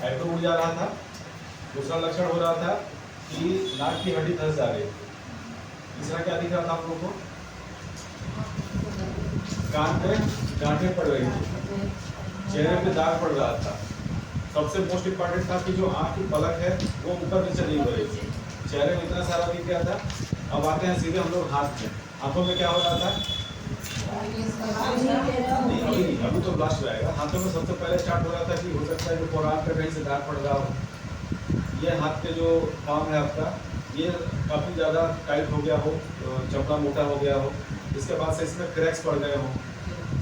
Hydro उड़ जा रहा था। दूसरा लक्षण हो रहा था कि नाक की हड्डी धंस जा रही थी। तीसरा क्या दिख रहा था आप लोगों को? कान पे गांठें पड़ रही थी, चेहरे पे दाग पड़ रहा था। सबसे मोस्ट इम्पॉर्टेंट था कि जो आँख की पलक है वो ऊपर नीचे नहीं हो रही थी। चेहरे में इतना सारा दिख गया था। अब आते हैं सीधे हम लोग हाथ में। हाथों में क्या हो रहा था? नहीं, अभी तो लास्ट रहेगा। हाथों में सबसे पहले स्टार्ट हो रहा था कि हो सकता है जो फोरआर्म पे कहीं से दाग पड़ रहा हो। ये हाथ के जो पाम है आपका, ये काफ़ी ज़्यादा टाइट हो गया हो, चमड़ा मोटा हो गया हो। इसके बाद से इसमें क्रैक्स पड़ गए हों,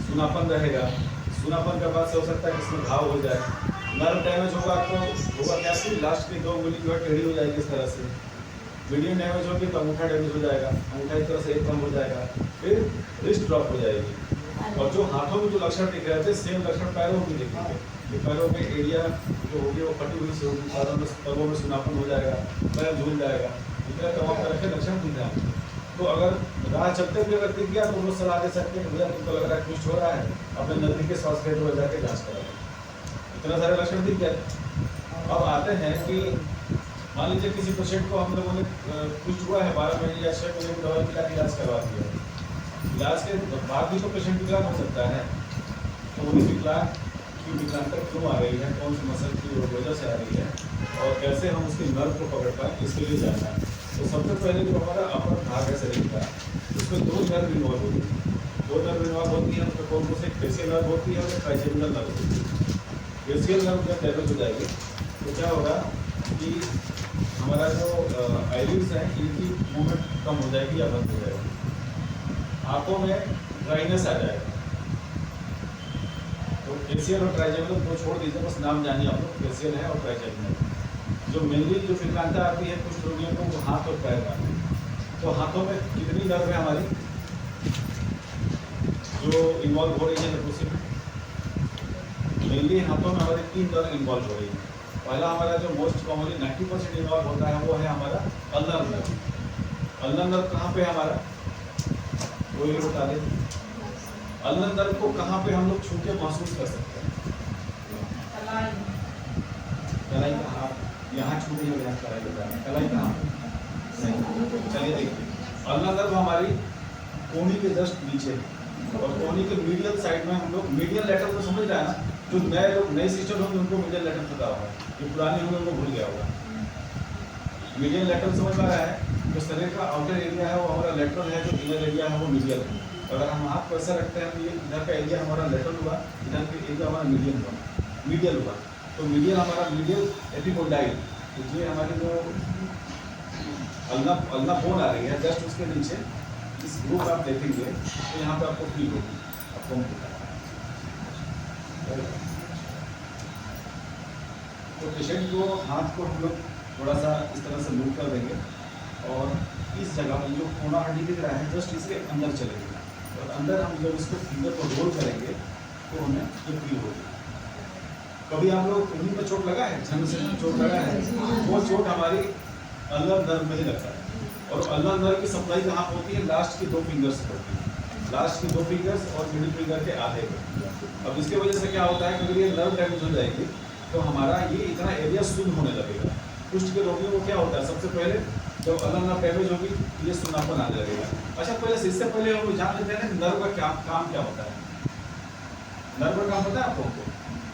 सूनापन रहेगा। सूनापन के बाद से हो सकता है कि इसमें घाव हो जाए। नर्व डैमेज होगा तो होगा क्या कि लास्ट की 2 उंगली जो है टेढ़ी हो जाएगी इस तरह से। मीडियम डैमेज होगी तो अंगूठा डैमेज हो जाएगा, अंगूठा इस तरह से एकदम हो जाएगा, फिर रिस्ट ड्रॉप हो जाएगी। और जो हाथों में जो लक्षण दिख रहे थे सेम लक्षण पैरों में दिखेंगे। ये पैरों में एरिया जो होगी वो फटी हुई से होगी, पैरों में सुनापन हो जाएगा, पैर झूल जाएगा, इतना तमाम तरह के लक्षण दिख रहे हैं। तो अगर राह चलते हुए अगर दिख गया तो वो सलाह दे सकते हैं भैया तुमको लग रहा है कुछ हो रहा है, अपने नजदीकी स्वास्थ्य केंद्र में जाकर जाँच कराएं। इतना सारे लक्षण दिख गए। अब आते हैं कि मान लीजिए किसी पेशेंट को हम लोगों ने कुछ हुआ है 12 महीने या 6 महीने की दवाई खिला के इलाज करवा दिया है। इलाज के बाद भी तो पेशेंट विकलांग हो सकता है। तो वही विकलांग की विकलांगता क्यों आ रही है, कौन सी मसल की वजह से आ रही है और कैसे हम उसके नर्व को पकड़ पाएँ, इसके लिए जानना है। तो सबसे पहले जो हमारा अपर भाग है शरीर का, उसमें 2 नर्व इन्वॉल्व होती है। 2 नर्व इन्वॉल्व होती है, उसमें कौन से फेशियल नर्व होती है और ट्राइजेमिनल नर्व होती है। फेशियल नर्व जब डैमेज हो जाएगी तो क्या होगा कि हमारा जो आईलिड्स हैं इनकी मूवमेंट कम हो जाएगी या बंद हो जाएगी। आंखों में ड्राइनेस आ जाएगा। तो फेशियल और ट्राइजेमिनल को छोड़ दीजिए, बस नाम जानिए आप लोग, फेशियल है और ट्राइजेमिनल। जो मेनली जो विकलांगता आती है कुछ रोगियों को वो हाथ और पैर में। तो हाथों में कितनी नर्व है हमारी जो इन्वॉल्व हो रही है नपुंसक में? मेनली हाथों में हमारे 3 नर्व इन्वॉल्व हो रही है। पहला हमारा जो मोस्ट कॉमनली 90% इन्वॉल्व होता है वो है हमारा अल्नर नर्व। अल्नर नर्व कहाँ पे है हमारा, वो ये बता दें। अल्नर नर्व को कहाँ पे हम लोग छू के महसूस कर सकते हैं? कलाई कहाँ? यहाँ छू के यहाँ कलाई बता रहे हैं। कलाई कहाँ? चलिए देखिए, अल्नर नर्व हमारी कोहनी के जस्ट नीचे और कोहनी के मीडियल साइड में हम लोग मीडियल लेटर को समझ रहे हैं ना। जो नए लोग नए सिस्टर होंगे उनको मीडियल लेटर पता होगा, जो पुराने होंगे उनको भूल गया होगा। मीडियल लेटर समझ पा रहा है, जो शरीर का आउटर एरिया है वो हमारा लेटरल है, जो इनर एरिया है वो मीडियल है। अगर हम हाथ को ऐसा रखते हैं तो ये इधर का एरिया हमारा लेटरल हुआ, इधर का एरिया हमारा मीडियल हुआ। तो मीडियल हमारा मीडियल एपिकोंडाइल, ये हमारी जो अल्ना बोन आ रही है जस्ट उसके नीचे इस ग्रुप आप देखेंगे तो यहाँ पे आपको फील होगी, आपको तो पेशेंट को हाथ को हम लोग थोड़ा सा इस तरह से मूव कर देंगे और इस जगह जो कोना हड्डी दिख रहा है जस्ट इसके अंदर चलेंगे और अंदर हम जब इसको फिंगर को रोल करेंगे तो हमें ये फील होगी। कभी आप लोग उंगली पर चोट लगा है, झंग से चोट लगा है, वो चोट हमारी अल्नर नर्व में ही लगता है। और अल्नर नर्व की सप्लाई कहाँ होती है? लास्ट की 2 फिंगर्स होती है, लास्ट की 2 फिंगर्स और मिडिल फिंगर के आधे पे। अब इसके वजह से क्या होता है कि अगर ये नर्व डैमेज हो जाएगी तो हमारा ये इतना एरिया शून्य होने लगेगा। कुष्ठ के रोगियों को क्या होता है, सबसे पहले जब अल्नर नर्व डैमेज होगी ये सुनापन आने लगेगा। अच्छा, पहले इससे पहले हम जान लेते हैं नर्व का क्या काम क्या होता है। नर्व का काम पता है आपको?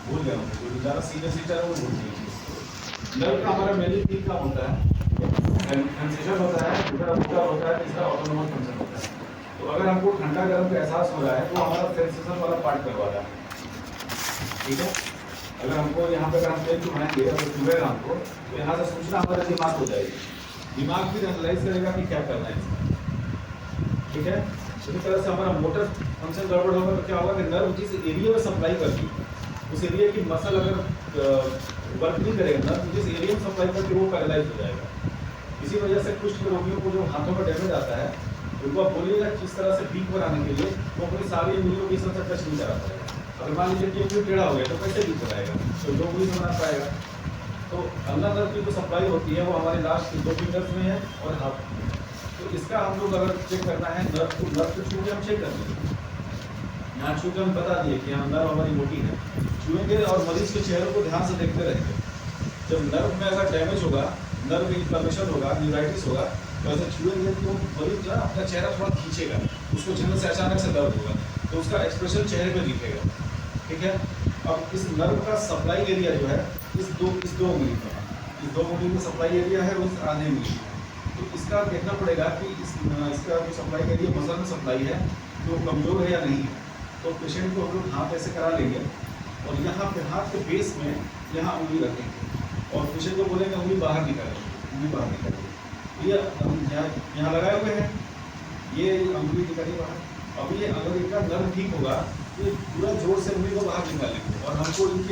भूल गया हूँ, जो ज़्यादा सीनियर सीटर है वो भूल गए। नर्व का हमारा मेनली 3 काम होता है, सेंसेशन होता है, दूसरा बुका होता है, तीसरा ऑटोनोमस फंक्शन होता है। तो अगर हमको ठंडा गर्म का एहसास हो रहा है तो हमारा सेंसेशन वाला पार्ट करवा रहा है, ठीक है। अगर हमको यहाँ पे अगर हम तेल घुमाएंगे अगर चुभेगा हमको तो यहाँ से सूचना हमारे दिमाग हो जाएगी, दिमाग फिर एनालाइज करेगा कि क्या करना है इसमें, ठीक है। इसी तरह से हमारा मोटर फंक्शन गड़बड़ होगा तो क्या होगा कि नर्व जिस एरिया में सप्लाई करती है उस एरिया की मसल अगर वर्क नहीं करेगा, नर्व जिस एरिया में सप्लाई करती है वो पैरालाइज हो जाएगा। इसी वजह से कुछ रोगियों को जो हाथों में डैमेज आता है उनको आप बोलिएगा किस तरह से बीक बनाने के लिए वो अपनी सारी उंगलियों की तरह टच नहीं करा पाएगा। अगर मान लीजिए कि उंगली टेढ़ा हो गया तो कैसे बीक बनाएगा, तो 2 उंगली बना पाएगा। तो अल्नर नर्व की जो सप्लाई होती है वो हमारे लास्ट की 2 फिंगर्स में है और हाथ में। तो इसका हम लोग अगर चेक करना है नर्व को छू के हम चेक कर देंगे। यहाँ छू के हम बता दिए कि हाँ नर्व हमारी मोटी है, छुएंगे और मरीज के चेहरे को ध्यान से देखते रहेंगे जब नर्व में अगर डैमेज होगा, नर्व इन्फ्लेमेशन होगा, न्यूराइटिस होगा, तो ऐसे छुएंगे तो मरीज जो है अपना चेहरा थोड़ा खींचेगा, उसको झलने से अचानक से दर्द होगा, तो उसका एक्सप्रेशन चेहरे पे दिखेगा। ठीक है। अब इस नर्व का सप्लाई एरिया जो है इस दो उंगली का, इस दो उंगली में सप्लाई एरिया है, उस आधे उंगली में। तो इसका देखना पड़ेगा कि इसका जो सप्लाई एरिया मसल में सप्लाई है तो कमज़ोर है या नहीं है। तो पेशेंट को हम लोग हाथ ऐसे करा लेंगे और यहाँ पे हाथ के बेस में यहाँ उंगली रखेंगे और पेशेंट को बोलेंगे उंगली बाहर निकालेंगे, उंगली बाहर निकालेंगे। ये हम यहाँ लगाए हुए हैं, ये उंगली निकालिए बाहर। अब ये अगर इनका नर्व ठीक होगा तो ये पूरा जोर से उंगली को बाहर निकालेंगे और हमको इनके